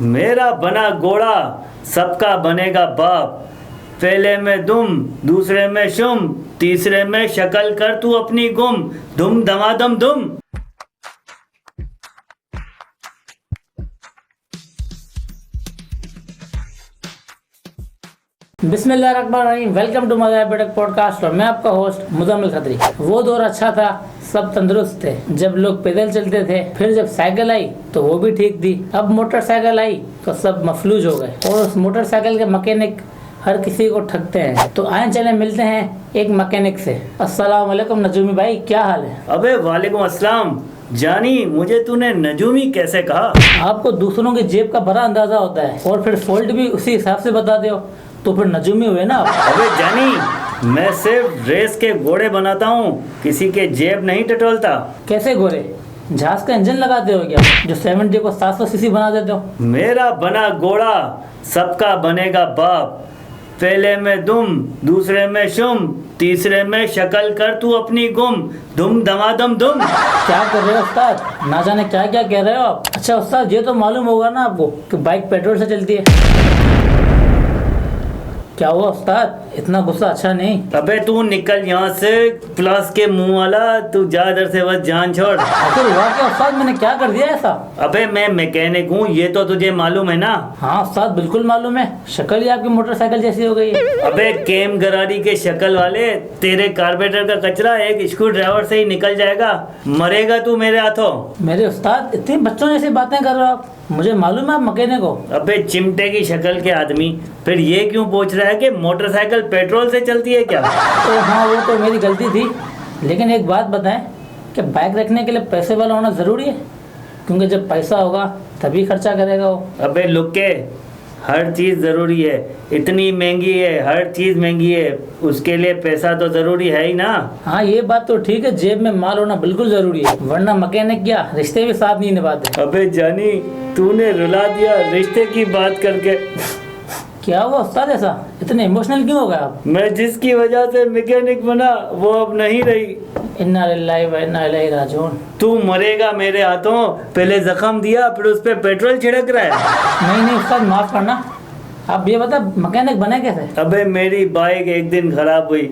मेरा बना घोड़ा सबका बनेगा बाप। पहले में दुम, दूसरे में शुम, तीसरे में शक्ल कर तू अपनी गुम। दुम दमादम दुम। बिस्मिल्लाहिर्रहमानिर्रहीम। वेलकम टू मज़ा बेटक पॉडकास्ट और मैं आपका होस्ट मुजम्मिल खत्री। वो दौर अच्छा था, सब तंदुरुस्त थे जब लोग पैदल चलते थे। फिर जब साइकिल आई तो वो भी ठीक थी। अब मोटरसाइकिल आई तो सब मफलूज हो गए और उस मोटरसाइकिल के मैकेनिक हर किसी को ठगते हैं। तो आए चले मिलते हैं एक मैकेनिक से। अस्सलाम वालेकुम नजूमी भाई, क्या हाल है? अबे वालेकुम अस्सलाम। जानी, मुझे तूने नजूमी कैसे कहा? आपको दूसरों की जेब का बड़ा अंदाजा होता है और फिर फॉल्ट भी उसी हिसाब से बताते हो, तो फिर नजूमी हुए ना आप। अबे जानी, मैं सिर्फ रेस के घोड़े बनाता हूँ, किसी के जेब नहीं टटोलता। कैसे घोड़े? जहाज का इंजन लगाते हो क्या, जो 70 को 700 सीसी बना देते हो? मेरा बना घोड़ा सबका बनेगा बाप। पहले में दुम, दूसरे में शुम, तीसरे में शक्ल कर तू अपनी गुम। दुम दमादम दुम। क्या कर रहे हो उस्ताद? ना जाने क्या क्या कह रहे हो आप। अच्छा उस्ताद, ये तो मालूम होगा ना आपको कि बाइक पेट्रोल से चलती है। क्या हुआ उस्ताद, इतना गुस्सा अच्छा नहीं। अबे तू निकल यहाँ से, प्लास के मुंह वाला। तू जा इधर से, बस जान छोड़। आखिर हुआ क्या उस्ताद, मैंने क्या कर दिया ऐसा? अबे मैं मैकेनिक हूँ, ये तो तुझे मालूम है ना। हाँ उस्ताद, बिल्कुल मालूम है। शक्ल ही आपकी मोटरसाइकिल जैसी हो गई है। अबे केम गरारी के शक्ल वाले, तेरे कार्बोरेटर का कचरा एक स्क्रू ड्राइवर से ही निकल जाएगा। मरेगा तू मेरे हाथों। मेरे उस्ताद, इतनी बच्चों जैसी बातें कर रहे हो आप। मुझे मालूम है आप मैकेनिक हो। अबे चिमटे की शक्ल के आदमी, फिर ये क्यों पूछ रहा है कि मोटरसाइकिल पेट्रोल से चलती है क्या? तो हाँ, वो तो मेरी गलती थी। लेकिन एक बात बताएं कि बाइक रखने के लिए पैसे वाला होना ज़रूरी है? क्योंकि जब पैसा होगा तभी खर्चा करेगा वो। अबे लुक्के, हर चीज़ ज़रूरी है। इतनी महंगी है, हर चीज़ महंगी है, उसके लिए पैसा तो ज़रूरी है ही ना। हाँ ये बात तो ठीक है, जेब में माल होना बिल्कुल ज़रूरी है, वरना मैकेनिक क्या रिश्ते भी साथ नहीं निभाते। अबे जानी, तूने रुला दिया रिश्ते की बात करके। क्या हुआ उस्ताद, ऐसा इतने इमोशनल क्यों हो गए आप? मैं जिसकी वजह से मैकेनिक बना वो अब नहीं रही। इन्ना लिल्लाहि व इन्ना इलैहि राजिऊन। तू मरेगा मेरे हाथों। पहले जख्म दिया, फिर उस पे पेट्रोल छिड़क रहा है। नहीं नहीं उस्ताद, माफ़ करना। आप ये बता, मैकेनिक बने कैसे? अबे मेरी बाइक एक दिन खराब हुई,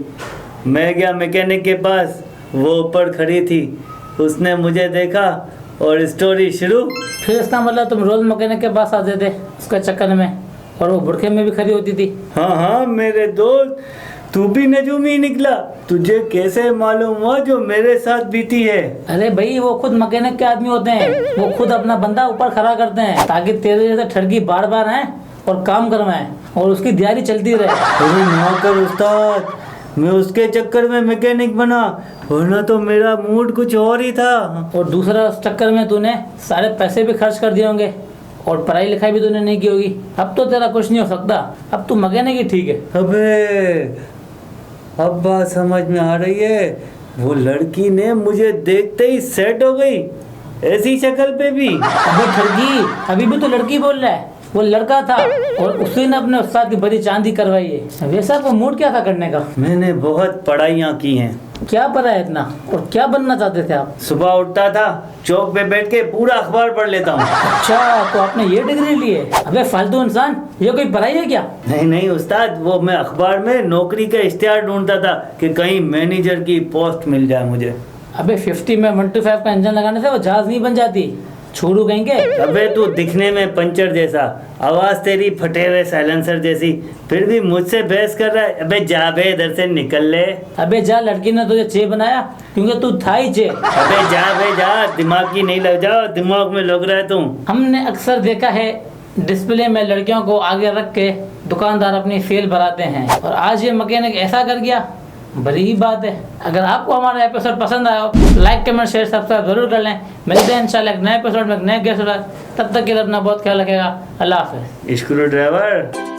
मैं गया मैकेनिक के पास, वो ऊपर खड़ी थी। उसने मुझे देखा और स्टोरी शुरू। फिर इसका मतलब तुम रोज़ मैकेनिक के पास आते थे उसके चक्कर में, और वो बुढ़के में भी खड़ी होती थी। हाँ हाँ मेरे दोस्त, तू भी नजूमी निकला। तुझे कैसे मालूम हुआ जो मेरे साथ बीती है? अरे भाई, वो खुद मैकेनिक के आदमी होते हैं। वो खुद अपना बंदा ऊपर खड़ा करते हैं ताकि तेरे जैसे ठगी बार बार आए और काम करवाएं और उसकी तैयारी चलती रहे। अरे नौकर उस्ताद, मैं उसके चक्कर में मैकेनिक बना, वरना तो मेरा मूड कुछ और ही था। और दूसरा, उस चक्कर में तूने सारे पैसे भी खर्च कर दिए होंगे और पढ़ाई लिखाई भी तूने नहीं की होगी। अब तो तेरा कुछ नहीं हो सकता, अब तू मैकेनिक ही ठीक है। अबे अब बात समझ में आ रही है। वो लड़की ने मुझे देखते ही सेट हो गई, ऐसी शक्ल पे भी। अबे ठगी, अभी भी तो लड़की बोल रहा है। वो लड़का था और उसी ने अपने उस्ताद की बड़ी चांदी करवाई है। वैसा वो मूड क्या था करने का? मैंने बहुत पढ़ाइयाँ की हैं। क्या पढ़ा है इतना, और क्या बनना चाहते थे आप? सुबह उठता था, चौक पे बैठ के पूरा अखबार पढ़ लेता हूँ। अच्छा, तो आपने ये डिग्री ली है? अबे फालतू इंसान, ये कोई पढ़ाई है क्या? नहीं नहीं उस्ताद, वो मैं अखबार में नौकरी का इश्तिहार ढूंढता था कि कहीं मैनेजर की पोस्ट मिल जाए मुझे। अबे 50 में 125 का इंजन लगाने से वो जहाज नहीं बन जाती, छोड़ू कहेंगे। अबे तू दिखने में पंचर जैसा, आवाज तेरी फटे हुए साइलेंसर जैसी, फिर भी मुझसे बहस कर रहा है। अबे जा बे, इधर से निकल ले। अबे जा, लड़की ने तुझे चे बनाया क्योंकि तू था ही चे। अबे जा बे जा, दिमाग की नहीं लग जाओ, दिमाग में लग रहा है तू। हमने अक्सर देखा है डिस्प्ले में लड़कियों को आगे रख के दुकानदार अपनी सेल बढ़ाते हैं, और आज ये मैकेनिक ऐसा कर गया। बड़ी ही बात है। अगर आपको हमारा एपिसोड पसंद आया हो तो लाइक, कमेंट, शेयर, सब्सक्राइब जरूर कर लें। मिलते हैं इंशाल्लाह एक नए एपिसोड में एक नए गेस्ट के साथ। तब तक के लिए अपना बहुत ख्याल रखेगा। अल्लाह हाफिज़। Screw driver.